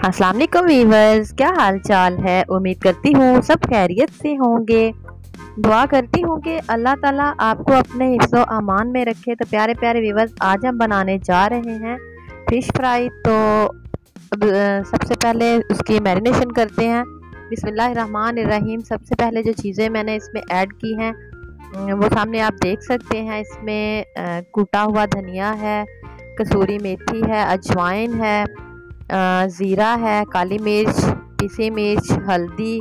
अस्सलाम वालेकुम वीवर्स, क्या हाल चाल है। उम्मीद करती हूँ सब खैरियत से होंगे। दुआ करती हूँ कि अल्लाह ताला आपको अपने हिफ्ज़ व अमान में रखे। तो प्यारे प्यारे वीवर्स, आज हम बनाने जा रहे हैं फ़िश फ्राई। तो अब सबसे पहले उसकी मैरिनेशन करते हैं। बिस्मिल्लाहिर्रहमानिर्रहीम। सबसे पहले जो चीज़ें मैंने इसमें ऐड की हैं वो सामने आप देख सकते हैं। इसमें कूटा हुआ धनिया है, कसूरी मेथी है, अजवाइन है, ज़ीरा है, काली मिर्च, पिसी मिर्च, हल्दी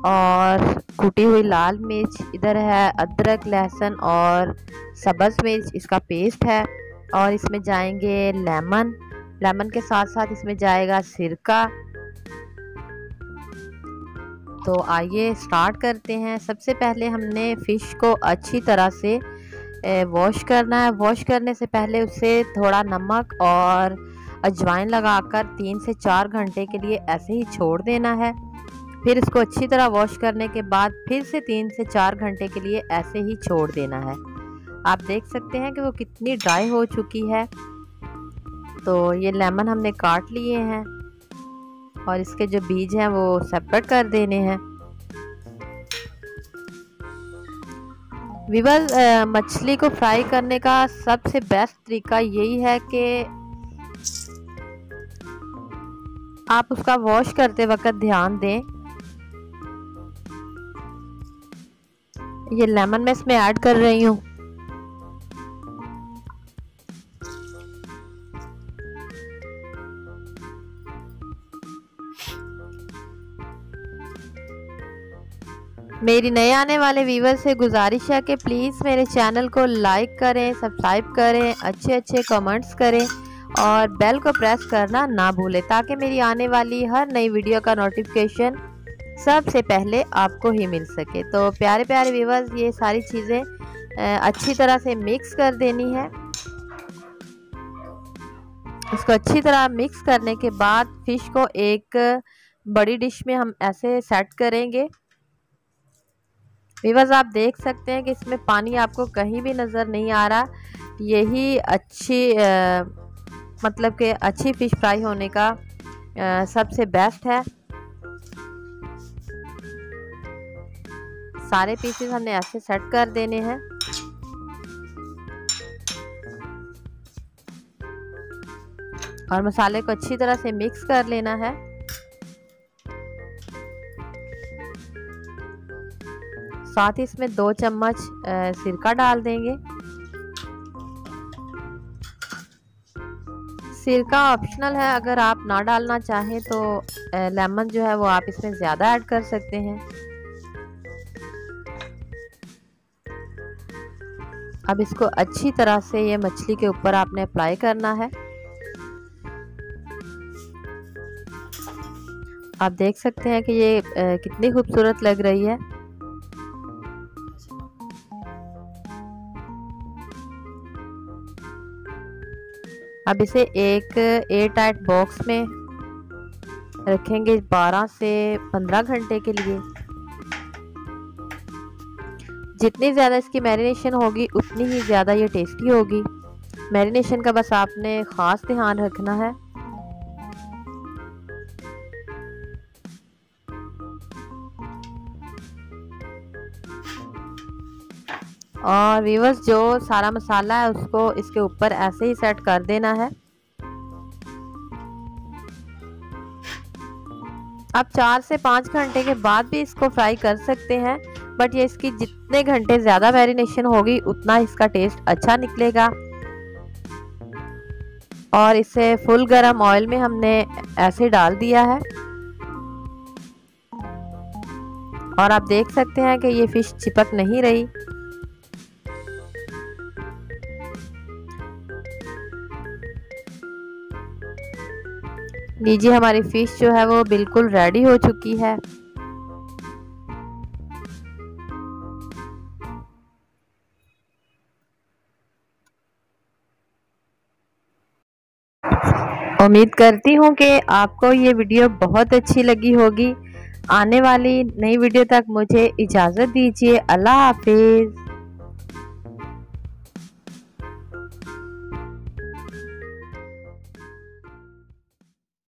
और कुटी हुई लाल मिर्च। इधर है अदरक, लहसुन और सब्ज़ मिर्च, इसका पेस्ट है। और इसमें जाएंगे लेमन के साथ साथ इसमें जाएगा सिरका। तो आइए स्टार्ट करते हैं। सबसे पहले हमने फ़िश को अच्छी तरह से वॉश करना है। वॉश करने से पहले उसे थोड़ा नमक और अजवाइन लगाकर 3 से 4 घंटे के लिए ऐसे ही छोड़ देना है। फिर इसको अच्छी तरह वॉश करने के बाद फिर से 3 से 4 घंटे के लिए ऐसे ही छोड़ देना है। आप देख सकते हैं कि वो कितनी ड्राई हो चुकी है। तो ये लेमन हमने काट लिए हैं और इसके जो बीज हैं वो सेपरेट कर देने हैं। वीवर्स, मछली को फ्राई करने का सबसे बेस्ट तरीका यही है कि आप उसका वॉश करते वक्त ध्यान दें। ये लेमन मैं इसमें ऐड कर रही हूँ। मेरी नए आने वाले व्यूवर से गुजारिश है कि प्लीज़ मेरे चैनल को लाइक करें, सब्सक्राइब करें, अच्छे अच्छे कमेंट्स करें और बेल को प्रेस करना ना भूलें ताकि मेरी आने वाली हर नई वीडियो का नोटिफिकेशन सबसे पहले आपको ही मिल सके। तो प्यारे प्यारे व्यूवर्स, ये सारी चीज़ें अच्छी तरह से मिक्स कर देनी है। इसको अच्छी तरह मिक्स करने के बाद फ़िश को एक बड़ी डिश में हम ऐसे सेट करेंगे। व्यूवर्स, आप देख सकते हैं कि इसमें पानी आपको कहीं भी नज़र नहीं आ रहा। यही मतलब कि अच्छी फ़िश फ्राई होने का सबसे बेस्ट है। सारे पीसेस हमने ऐसे सेट कर देने हैं। और मसाले को अच्छी तरह से मिक्स कर लेना है। साथ ही इसमें 2 चम्मच सिरका डाल देंगे। सिरका ऑप्शनल है, अगर आप ना डालना चाहें तो लेमन जो है वो आप इसमें ज़्यादा ऐड कर सकते हैं। अब इसको अच्छी तरह से ये मछली के ऊपर आपने अप्लाई करना है। आप देख सकते हैं कि ये कितनी खूबसूरत लग रही है। अब इसे एक एयर टाइट बॉक्स में रखेंगे 12 से 15 घंटे के लिए। जितनी ज़्यादा इसकी मैरिनेशन होगी उतनी ही ज़्यादा ये टेस्टी होगी। मैरिनेशन का बस आपने ख़ास ध्यान रखना है। और व्यूवर्स, जो सारा मसाला है उसको इसके ऊपर ऐसे ही सेट कर देना है। आप 4 से 5 घंटे के बाद भी इसको फ्राई कर सकते हैं, बट ये इसकी जितने घंटे ज़्यादा मैरिनेशन होगी उतना इसका टेस्ट अच्छा निकलेगा। और इसे फुल गरम ऑयल में हमने ऐसे डाल दिया है। और आप देख सकते हैं कि ये फ़िश चिपक नहीं रही। लीजिए, हमारी फ़िश जो है वो बिल्कुल रेडी हो चुकी है। उम्मीद करती हूँ कि आपको ये वीडियो बहुत अच्छी लगी होगी। आने वाली नई वीडियो तक मुझे इजाज़त दीजिए। अल्लाह हाफिज़।